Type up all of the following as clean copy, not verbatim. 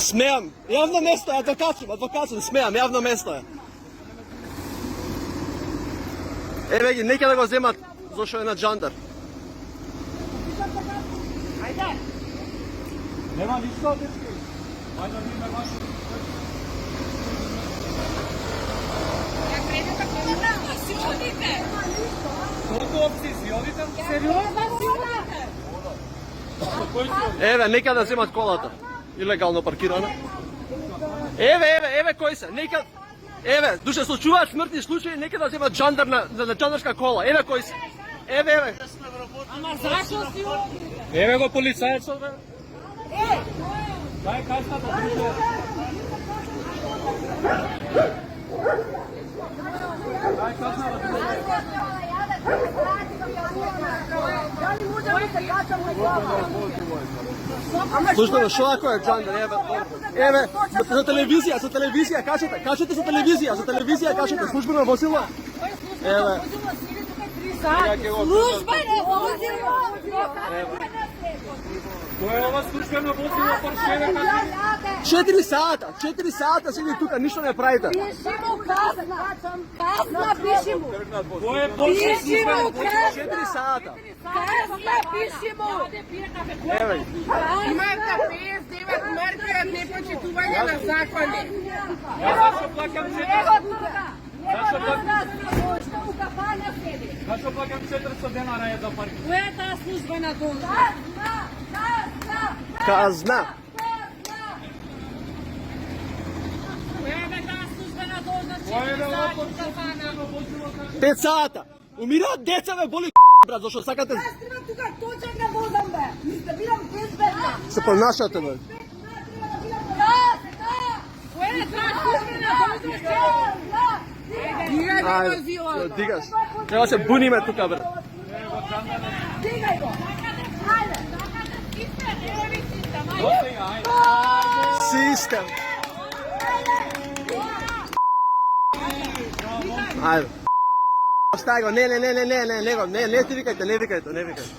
Смеам. Јавно место е, адвокат сум, смеам, јавно место е. Еве ги, нека да го земат, зашо е на джандар. Ајде. Нема ништо, дечки. Ајде да видиме вашето. Ја кредите колата, си одите. Колку опции си одите? Сериозно си одите? Еве, нека да земат колата. Илегално паркирана. Еве кој се, нека... Еве, душе случуваат смртни случаи, нека да земат джандар на джандарска кола. Еве кој се. Еве. Ама зашо си одите? Еве го полицајецот, бе. Дај касната, душе. Дај касната, Слушно, шо ако е джандар, еве, за телевизија, кажете за телевизија, кажете, службено возило. Еве. Службено возило. Кој е ова службено возило, Поршеве, кажи? 4 сата седи тука, ништо не правите. Пиши му казна пиши му. Кој е Пиши му службено? 4 сата. казна пиши му. Еве. Имате 59 мерки од непочитување на закони. Јас зашо плакам 400 денара е за парки? Која е таа службена должност? Казна. Која е таа службена должност? Кој е да ова 4 службено возило, кажи? 5 сата. Умираат деца, бе, боли брат, зашо сакате Јас треба тука точак да возам, бе. Мислите да бидам безбедна. се понашате, бе. Која е таа службена должност? Ајде, возило. дигаш. Треба се буниме тука, бе. Дигај го. Ајде. Сега, ајде. Систем. Ајде. Остави го, не ти викајте, не викајте.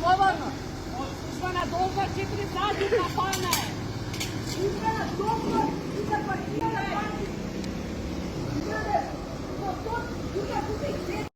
Слободно. Службена должност 4 сати кафана е. Службена должност и за паркирање. Тука